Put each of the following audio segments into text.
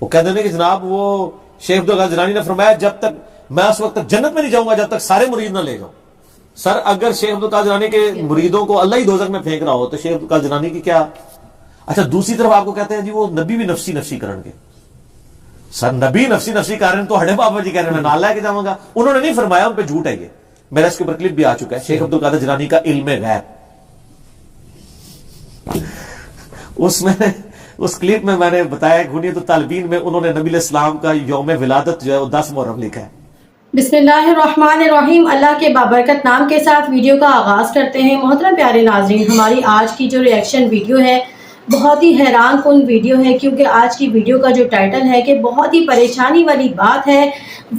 وہ کہتے ہیں کہ جناب وہ شیخ عبد القادر جیلانی نے فرمایا جب تک میں اس وقت تک جنت میں نہیں جاؤں گا جب تک سارے مرید نہ لے جاؤں. سر اگر شیخ عبد القادر جیلانی کے مریدوں کو اللہ ہی دوزخ میں پھینک رہا ہو تو شیخ عبد القادر جیلانی کی کیا. اچھا دوسری طرف آپ کو کہتے ہیں جی وہ نبی بھی نفسی نفسی کرن گے. سر نبی نفسی نفسی کر رہے ہیں تو ہڈے بابا جی کہہ رہے ہیں میں نال لے کے جاؤں گا. انہوں نے نہیں فرمایا, ان پہ جھوٹ ہے یہ. میرا اس کے اوپر کلپ بھی آ چکا ہے, شیخ عبد القادر جیلانی کا علم غیب. اس کلپ میں میں نے بتایا غنیت الطالبین میں انہوں نے نبی علیہ السلام کا یوم ولادت جو ہے وہ 10 محرم لکھا ہے. بسم اللہ الرحمن الرحیم. اللہ کے بابرکت نام کے ساتھ ویڈیو کا آغاز کرتے ہیں. محترم پیارے ناظرین, ہماری آج کی جو ریئیکشن ویڈیو ہے بہت ہی حیران کن ویڈیو ہے, کیونکہ آج کی ویڈیو کا جو ٹائٹل ہے کہ بہت ہی پریشانی والی بات ہے.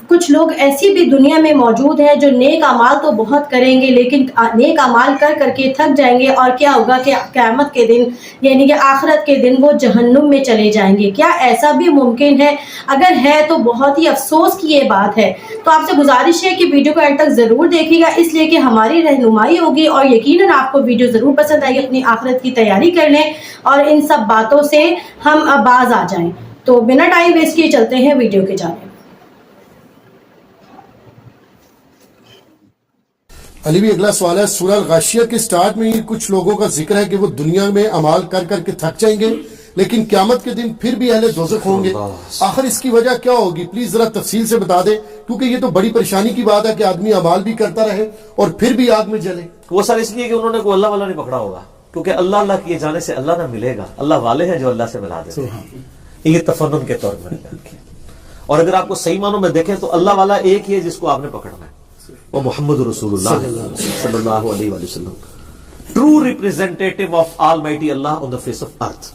کچھ لوگ ایسی بھی دنیا میں موجود ہیں جو نیک اعمال تو بہت کریں گے لیکن نیک اعمال کر کر کے تھک جائیں گے, اور کیا ہوگا کہ قیامت کے دن یعنی کہ آخرت کے دن وہ جہنم میں چلے جائیں گے. کیا ایسا بھی ممکن ہے؟ اگر ہے تو بہت ہی افسوس کی یہ بات ہے. تو آپ سے گزارش ہے کہ ویڈیو کو اینڈ تک ضرور دیکھیے گا, اس لیے کہ ہماری رہنمائی ہوگی اور یقیناً آپ کو ویڈیو ضرور پسند آئے گی. اپنی آخرت کی تیاری کر لیں اور ان سب باتوں سے ہم باز آ جائیں. تو بنا ٹائم ویسٹ کیے چلتے ہیں ویڈیو کے جانب. علی بھی اگلا سوال ہے, سورہ الغاشیہ کے سٹارٹ میں ہی کچھ لوگوں کا ذکر ہے کہ وہ دنیا میں اعمال کر کر کے تھک جائیں گے لیکن قیامت کے دن پھر بھی اہل دوزخ ہوں گے. آخر اس کی وجہ کیا ہوگی؟ پلیز ذرا تفصیل سے بتا دیں, کیونکہ یہ تو بڑی پریشانی کی بات ہے کہ آدمی اعمال بھی کرتا رہے اور پھر بھی آگ میں جلے. وہ سر اس لیے کہ انہوں نے کوئی اللہ والا نہیں پکڑا ہوگا, کیونکہ اللہ اللہ کیے جانے سے اللہ نہ ملے گا. اللہ والے ہیں جو اللہ سے ملا دیتے ہیں, یہ تفنن کے طور پر. اور اگر آپ کو صحیح معنوں میں دیکھیں تو اللہ والا ایک ہی ہے جس کو آپ نے پکڑنا ہے, وہ محمد رسول اللہ صلی اللہ علیہ وسلم, true representative of almighty Allah on the face of earth.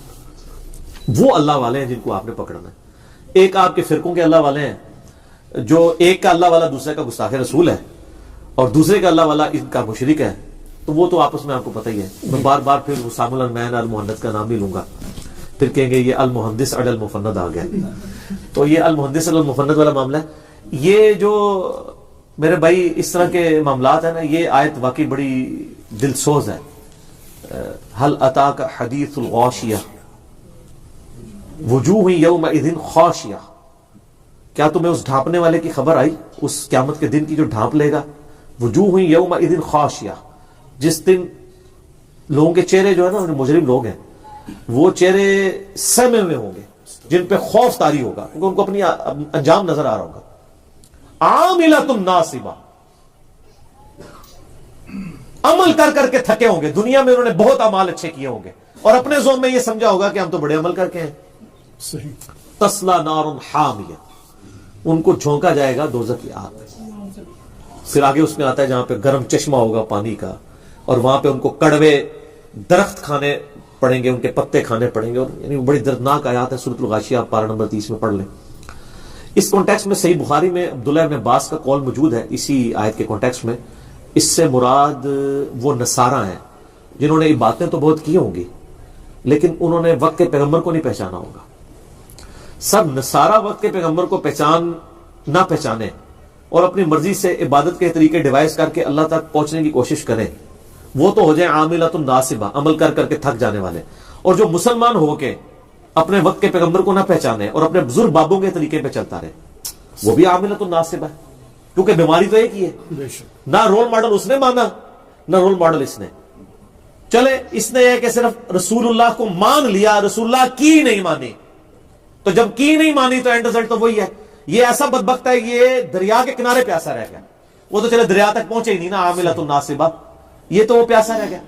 وہ اللہ والے ہیں جن کو آپ نے پکڑنا ہے. ایک آپ کے فرقوں کے اللہ والے ہیں جو ایک کا اللہ والا دوسرے کا گستاخ رسول ہے اور دوسرے کا اللہ والا ان کا مشرک ہے, تو وہ تو آپس میں آپ کو پتہ ہی ہے. میں بار بار پھر حسام العلمین المحنت کا نام ہی لوں گا, پھر کہیں گے یہ المحدث اڈ المفند آ گیا. تو یہ المحدث اڈ المفند والا معاملہ ہے. یہ جو میرے بھائی اس طرح کے معاملات ہیں نا, یہ آیت واقعی بڑی دل سوز ہے. هل اتاک حدیث الغاشیہ وجوہ یومئذ خاشیہ, کیا تمہیں اس ڈھانپنے والے کی خبر آئی, اس قیامت کے دن کی جو ڈھانپ لے گا. وجوہ یومئذ خاشیہ, جس دن لوگوں کے چہرے جو ہے نا مجرم لوگ ہیں وہ چہرے سہمے ہوئے ہوں گے, جن پہ خوف طاری ہوگا کیونکہ ان کو اپنی انجام نظر آ رہا ہوگا. عاملۃ ناصبہ, عمل کر کر کے تھکے ہوں گے. دنیا میں انہوں نے بہت اعمال اچھے کیے ہوں گے اور اپنے ذوق میں یہ سمجھا ہوگا کہ ہم تو بڑے عمل کر کے ہیں. تصلا نار حامیہ, ان کو جھونکا جائے گا دوزخ کی آگ میں. پھر آگے اس میں آتا ہے جہاں پہ گرم چشمہ ہوگا پانی کا, اور وہاں پہ ان کو کڑوے درخت کھانے پڑیں گے, ان کے پتے کھانے پڑیں گے. اور یعنی بڑی دردناک آیات ہے سورۃ الغاشیہ, آپ پارہ نمبر 30 میں پڑھ لیں. اس کانٹیکس میں صحیح بخاری میں عبداللہ ابن عباس کا قول موجود ہے اسی آیت کے کانٹیکس میں. اس سے مراد وہ نصارہ ہیں جنہوں نے یہ باتیں تو بہت کی ہوں گی لیکن انہوں نے وقت کے پیغمبر کو نہیں پہچانا ہوگا. سب نصارہ وقت کے پیغمبر کو نہ پہچانے اور اپنی مرضی سے عبادت کے طریقے ڈیوائز کر کے اللہ تک پہنچنے کی کوشش کریں, وہ تو ہو جائیں عاملۃ ناصبہ, عمل کر کر کے تھک جانے والے. اور جو مسلمان ہو کے اپنے وقت کے پیغمبر کو نہ پہچانے اور اپنے بزرگ بابوں کے طریقے پہ چلتا رہے, وہ بھی عاملۃ ناصبہ ہے, کیونکہ بیماری تو ایک ہی ہے. نہ رول ماڈل اس نے مانا نہ رول ماڈل اس نے. چلے اس نے یہ کہ صرف رسول اللہ کو مان لیا, رسول اللہ کی نہیں مانی, تو جب کی نہیں مانی تو اینڈ رزلٹ تو وہی ہے. یہ ایسا بدبخت ہے, یہ دریا کے کنارے پیاسا رہ گیا. وہ تو چلے دریا تک پہنچے ہی نہیں نا, عاملۃ ناصبہ, یہ تو وہ پیاسا رہ گیا.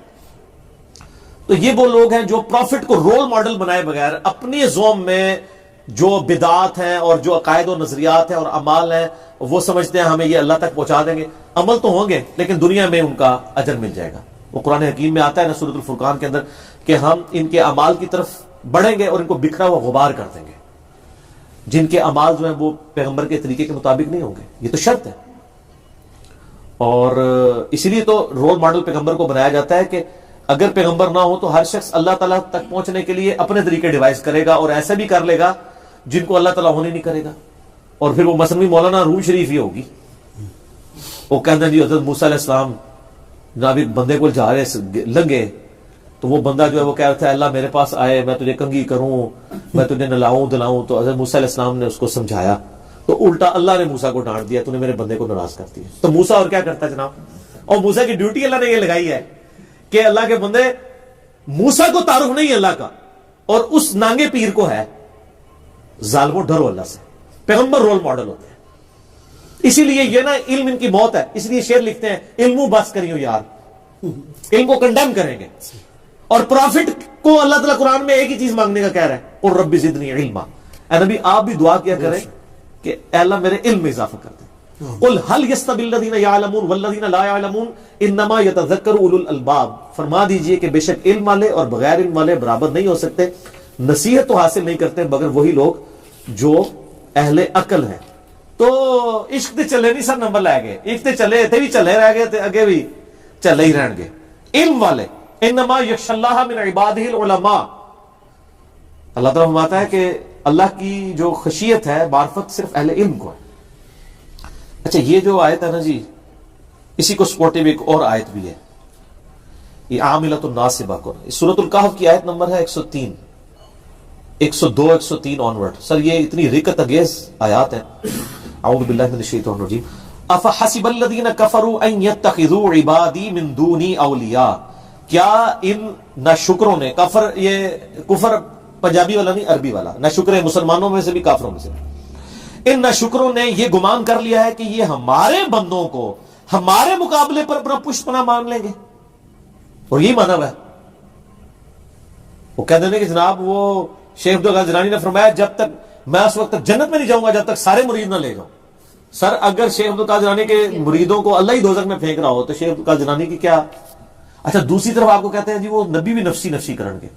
تو یہ وہ لوگ ہیں جو پروفٹ کو رول ماڈل بنائے بغیر اپنی زوم میں جو بدعات ہیں اور جو عقائد و نظریات ہیں اور اعمال ہیں وہ سمجھتے ہیں ہمیں یہ اللہ تک پہنچا دیں گے. عمل تو ہوں گے لیکن دنیا میں ان کا اجر مل جائے گا. وہ قرآن حکیم میں آتا ہے نا سورۃ الفرقان کے اندر کہ ہم ان کے اعمال کی طرف بڑھیں گے اور ان کو بکھرا ہوا غبار کر دیں گے, جن کے اعمال جو ہیں وہ پیغمبر کے طریقے کے مطابق نہیں ہوں گے. یہ تو شرط ہے. اور اسی لیے تو رول ماڈل پیغمبر کو بنایا جاتا ہے کہ اگر پیغمبر نہ ہو تو ہر شخص اللہ تعالیٰ تک پہنچنے کے لیے اپنے طریقے ڈیوائز کرے گا اور ایسا بھی کر لے گا جن کو اللہ تعالیٰ ہونے نہیں کرے گا. اور پھر وہ مثلا مولانا روم شریف ہی ہوگی. وہ کہتے ہیں جی حضرت موسیٰ علیہ السلام جناب ایک بندے کو جا رہے لنگے تو وہ بندہ جو ہے وہ کہہ رہا تھا اللہ میرے پاس آئے میں تجھے کنگھی کروں میں تجھے نلاؤں دلاؤں. تو حضرت موسیٰ علیہ السلام نے اس کو سمجھایا تو الٹا اللہ نے موسیٰ کو ڈانٹ دیا تو نے میرے بندے کو ناراض کر دیا. تو موسیٰ اور کیا کرتا جناب, اور موسیٰ کی ڈیوٹی اللہ نے یہ لگائی ہے کہ اللہ کے بندے موسیٰ کو تعارف نہیں اللہ کا اور اس نانگے پیر کو ہے ظالموں ڈرو اللہ سے. پیغمبر رول ماڈل ہوتے ہیں. اسی لیے یہ نا علم ان کی موت ہے, اس لیے شعر لکھتے ہیں علمو بس کریو یار, علم کو کنڈیم کریں گے. اور پرافٹ کو اللہ تعالیٰ قرآن میں ایک ہی چیز مانگنے کا کہہ رہا ہے اور رب زدنی علما. اے نبی آپ بھی دعا کیا کریں کہ اے اللہ میرے علم میں اضافہ کر دیں. قل هل يستوي الذين يعلمون والذين لا يعلمون انما يتذكر اولو الالباب. فرما دیجئے کہ بے شک علم والے اور بغیر علم والے برابر نہیں ہو سکتے, نصیحت تو حاصل نہیں کرتے مگر وہی لوگ جو اہل عقل ہیں. تو عشق تے چلے نہیں سر نمبر لے گئے, عشق تے چلے تے بھی چلے رہ گئے تے اگے بھی چلے ہی رہن گے. علم والے انما یخشى اللہ من عبادہ العلماء. اللہ تعالیٰ فرماتا ہے کہ اللہ کی جو خشیت ہے معرفت صرف اہل علم کو ہے. اچھا یہ جو آیت ہے نا جی, اسی کو سپورٹیو ایک اور آیت بھی ہے, یہ عاملۃ الناصبہ کو, سورۃ الکہف کی آیت نمبر ہے 103 102 103 آنورڈ. سر یہ اتنی رکت انگیز آیات ہیں. اعوذ باللہ من الشیطان الرجیم. افحسب الذین کفروا ان یتخذوا عبادی من دونی اولیاء. کیا ان ناشکروں نے, کفر یہ کفر پنجابی والا نہیں عربی والا, ناشکر ہے مسلمانوں میں سے بھی کافروں میں سے, ان ناشکروں نے یہ گمان کر لیا ہے کہ یہ ہمارے بندوں کو ہمارے مقابلے پر اپنا پشت پناہ مان لیں گے. اور یہی مانا ہوا ہے. وہ کہتے ہیں کہ جناب وہ شیخ عبدالقادر جیلانی نے فرمایا جب تک میں اس وقت تک جنت میں نہیں جاؤں گا جب تک سارے مرید نہ لے جاؤں. سر اگر شیخ عبدالقادر جیلانی کے مریدوں کو اللہ ہی دوزخ میں پھینک رہا ہو تو شیخ عبدالقادر جیلانی کی کیا. اچھا دوسری طرف آپ کو کہتے ہیں جی وہ نبی بھی نفسی نفسی کرن گے.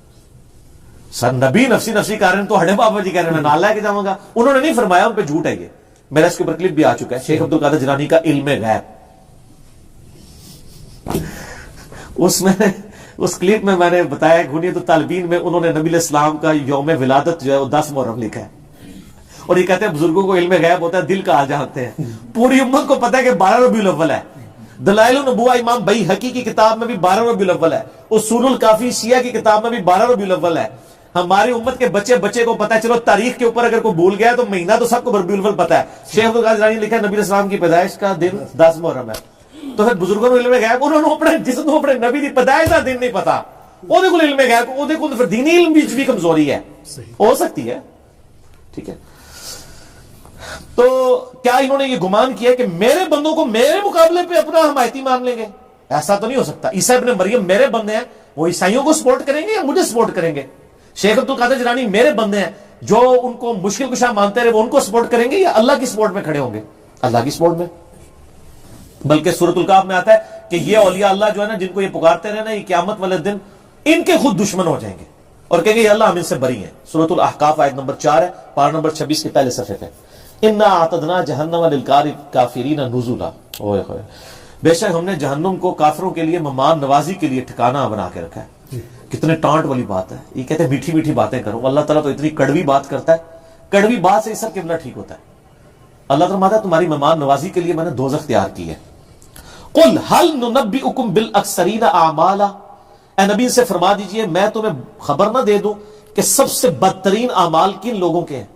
سر نبی نفسی نفسی کر رہے ہیں تو ہڈے بابا جی کہہ رہے ہیں میں نال لے کے جاؤں گا. انہوں نے نہیں فرمایا, ان پہ جھوٹ ہے یہ. میرا اس کے اوپر کلپ بھی آ چکا ہے, شیخ عبدالقادر جیلانی کا علم غیب. اس میں اس کلپ میں نے بتایا گھنیت الطالبین میں انہوں نے نبی علیہ السلام کا یوم ولادت جو ہے وہ 10 محرم لکھا ہے. اور یہ کہتے ہیں بزرگوں کو علم غیب ہوتا ہے, دل کا حال جانتے ہیں. پوری امت کو پتہ ہے کہ 12 ربیع الاول ہے. دلائل النبوہ امام بیہقی کی کتاب میں بھی 12 ربیع الاول ہے. اصول الکافی شیعہ کی کتاب میں بھی 12 ربیع الاول ہے. ہماری امت کے بچے کو پتہ ہے. چلو تاریخ کے اوپر اگر کوئی بھول گیا تو مہینہ تو سب کو ربیع الاول پتہ ہے. شیخ عبدالقادر جیلانی نے لکھا ہے نبی علیہ السلام کی پیدائش کا دن 10 محرم ہے. تو پھر بزرگوں کو علم غیب, انہوں نے اپنے جس کو اپنے نبی دی پیدائش کا دن نہیں پتا, وہ کو علم غیب, وہ کو پھر دینی علم بھی کمزوری ہے, ہو سکتی ہے. ٹھیک ہے. تو کیا انہوں نے یہ گمان کیا کہ میرے بندوں کو میرے مقابلے پہ اپنا حمایتی مان لیں گے؟ ایسا تو نہیں ہو سکتا. عیسیٰ ابن مریم میرے بندے ہیں, وہ عیسائیوں کو سپورٹ کریں گے یا مجھے سپورٹ کریں گے؟ شیخ عبدالقادر جیلانی میرے بندے ہیں, جو ان کو مشکل کشا مانتے رہے وہ ان کو سپورٹ کریں گے یا اللہ کی سپورٹ میں کھڑے ہوں گے؟ اللہ کی سپورٹ میں. بلکہ سورۃ الکہف میں آتا ہے کہ یہ اولیاء اللہ جو ہے نا جن کو یہ پکارتے رہے نا, یہ قیامت والے دن ان کے خود دشمن ہو جائیں گے اور کہیں گے اللہ ہم ان سے بری ہیں. سورۃ الاحقاف آیت نمبر 4 ہے, پارہ نمبر 26 کے پہلے صفحے پہ. انا اعتدنا جہنم للکافرین نزلا. اوئے ہوئے, بے شک ہم نے جہنم کو کافروں کے لیے مہمان نوازی کے لیے ٹھکانہ بنا کے رکھا ہے. کتنے ٹانٹ والی بات ہے. یہ کہتے ہیں میٹھی میٹھی باتیں کرو, اللہ تعالیٰ تو اتنی کڑوی بات کرتا ہے. کڑوی بات سے سر قبلہ ٹھیک ہوتا ہے. اللہ تعالیٰ فرماتا ہے تمہاری مہمان نوازی کے لیے میں نے دوزخ تیار کی ہے. قل هل ننبئکم بالاکثرین اعمالا. اے نبی سے فرما دیجئے میں تمہیں خبر نہ دے دوں کہ سب سے بدترین اعمال کن لوگوں کے ہیں.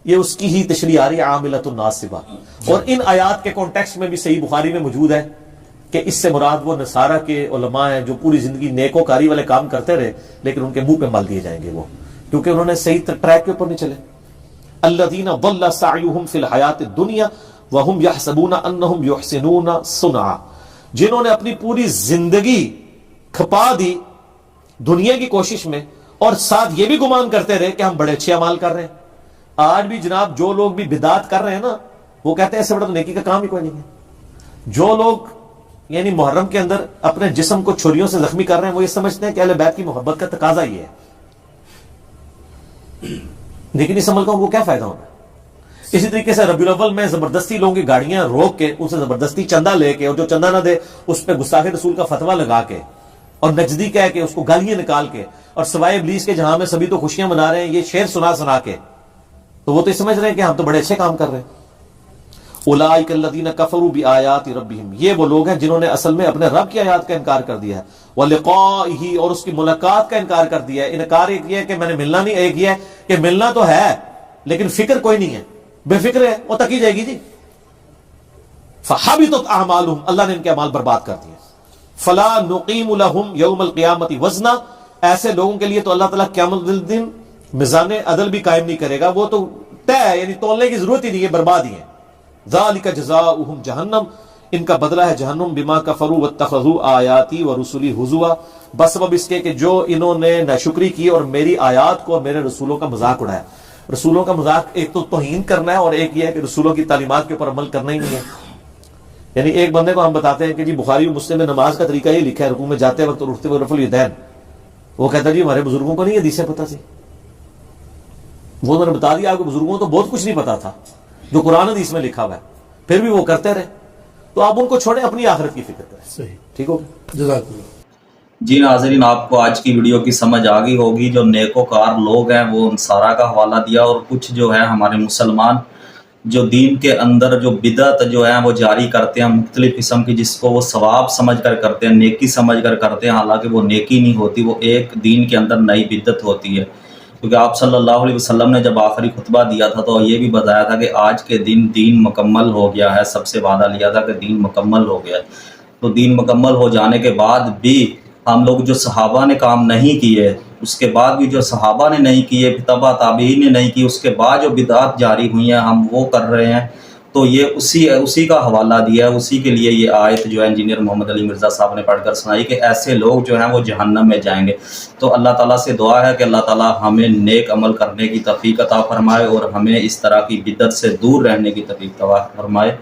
یہ اس کی ہی تشریح آ رہی ہے عاملۃ الناصبہ. اور ان آیات کے کانٹیکسٹ میں بھی صحیح بخاری میں موجود ہے کہ اس سے مراد وہ نصارہ کے علماء ہیں جو پوری زندگی نیکوکاری والے کام کرتے رہے لیکن ان کے منہ پہ مل دیے جائیں گے وہ, کیونکہ انہوں نے صحیح ٹریک کے اوپر نہیں چلے. الذین ضل سعیہم فی الحیاۃ الدنیا وہم یحسبون انہم یحسنون صنعا. جنہوں نے اپنی پوری زندگی کھپا دی دنیا کی کوشش میں اور ساتھ یہ بھی گمان کرتے رہے کہ ہم بڑے اچھے اعمال کر رہے ہیں. آج بھی جناب جو لوگ بھی بدعات کر رہے ہیں نا, وہ کہتے ہیں ایسے بڑا تو نیکی کا کام ہی کوئی نہیں ہے. جو لوگ یعنی محرم کے اندر اپنے جسم کو چھریوں سے زخمی کر رہے ہیں وہ یہ سمجھتے ہیں کہ اہل بیت کی محبت کا تقاضا یہ ہے, لیکن اس عمل کا ان کو کیا فائدہ ہونا. اسی طریقے سے ربیع الاول میں زبردستی لوگوں کی گاڑیاں روک کے ان سے زبردستی چندہ لے کے, اور جو چندہ نہ دے اس پہ گستاخ رسول کا فتویٰ لگا کے اور نجدی کہہ کے اس کو گالیاں نکال کے, اور سوائے ابلیس کے جہاں میں سبھی تو خوشیاں منا رہے ہیں یہ شعر سنا سنا کے, تو وہ تو سمجھ رہے ہیں کہ ہم تو بڑے اچھے کام کر رہے ہیں. اولئک الذین کفروا بآیات ربہم، یہ وہ لوگ ہیں جنہوں نے اصل میں اپنے رب کی آیات کا انکار کر دیا ہے، ولقائہ، اور اس کی ملاقات کا انکار کر دیا ہے۔ انکار ایک یہ ہے کہ میں نے ملنا نہیں، ایک یہ ہے کہ ملنا تو ہے لیکن فکر کوئی نہیں ہے، بے فکر ہے، وہ تکی جائے گی جی۔ فحبطت اعمالہم، اللہ نے ان کے اعمال برباد کر دیے۔ فلا نقیم لہم یوم القیامت وزنا، ایسے لوگوں کے لیے تو اللہ تعالیٰ قیامت دن میزان عدل بھی قائم نہیں کرے گا، وہ تو طے ہے، یعنی تولنے کی ضرورت ہی نہیں ہے، برباد ہی ہے۔ ذالک جزاؤہم جہنم، ان کا بدلہ ہے جہنم، بما کفروا واتخذوا آیاتی ورسلی ہزوا، بس سبب اس کے کہ جو انہوں نے ناشکری کی اور میری آیات کو اور میرے رسولوں کا مذاق اڑایا۔ رسولوں کا مذاق ایک تو توہین کرنا ہے، اور ایک یہ ہے کہ رسولوں کی تعلیمات کے اوپر عمل کرنا ہی نہیں ہے۔ یعنی ایک بندے کو ہم بتاتے ہیں کہ جی بخاری و مسلم میں نماز کا طریقہ یہ لکھا ہے، رکوع میں جاتے وقت اور اٹھتے وقت رفع الیدین، وہ کہتا ہے جی ہمارے بزرگوں کو نہیں حدیثیں پتہ تھی، وہ انہوں نے بتا دیا، آپ کے بزرگوں کو تو بہت کچھ نہیں پتا تھا جو قرآن حدیث میں لکھا ہوا ہے، پھر بھی وہ کرتے رہے۔ تو آپ ان کو چھوڑیں، اپنی آخرت کی فکر کریں۔ صحیح، ٹھیک ہو؟ جزاک اللہ۔ جی ناظرین، آپ کو آج کی ویڈیو کی سمجھ آ گئی ہوگی۔ جو نیکوکار لوگ ہیں وہ انصارہ کا حوالہ دیا، اور کچھ جو ہے ہمارے مسلمان جو دین کے اندر جو بدعت جو ہے وہ جاری کرتے ہیں مختلف قسم کی، جس کو وہ ثواب سمجھ کر کرتے ہیں، نیکی سمجھ کر کرتے ہیں، حالانکہ وہ نیکی نہیں ہوتی، وہ ایک دین کے اندر نئی بدعت ہوتی ہے۔ کیونکہ آپ صلی اللہ علیہ وسلم نے جب آخری خطبہ دیا تھا تو یہ بھی بتایا تھا کہ آج کے دن دین مکمل ہو گیا ہے، سب سے وعدہ لیا تھا کہ دین مکمل ہو گیا ہے۔ تو دین مکمل ہو جانے کے بعد بھی ہم لوگ جو صحابہ نے کام نہیں کیے، اس کے بعد بھی جو صحابہ نے نہیں کیے، تبع تابعین نے نہیں کی، اس کے بعد جو بدعات جاری ہوئی ہیں ہم وہ کر رہے ہیں، تو یہ اسی کا حوالہ دیا ہے۔ اسی کے لیے یہ آیت جو ہے انجینئر محمد علی مرزا صاحب نے پڑھ کر سنائی کہ ایسے لوگ جو ہیں وہ جہنم میں جائیں گے۔ تو اللہ تعالیٰ سے دعا ہے کہ اللہ تعالیٰ ہمیں نیک عمل کرنے کی توفیق عطا فرمائے اور ہمیں اس طرح کی بدعت سے دور رہنے کی توفیق عطا فرمائے،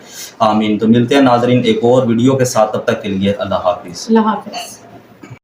آمین۔ تو ملتے ہیں ناظرین ایک اور ویڈیو کے ساتھ، تب تک کے لیے اللہ حافظ۔ اللہ حافظ۔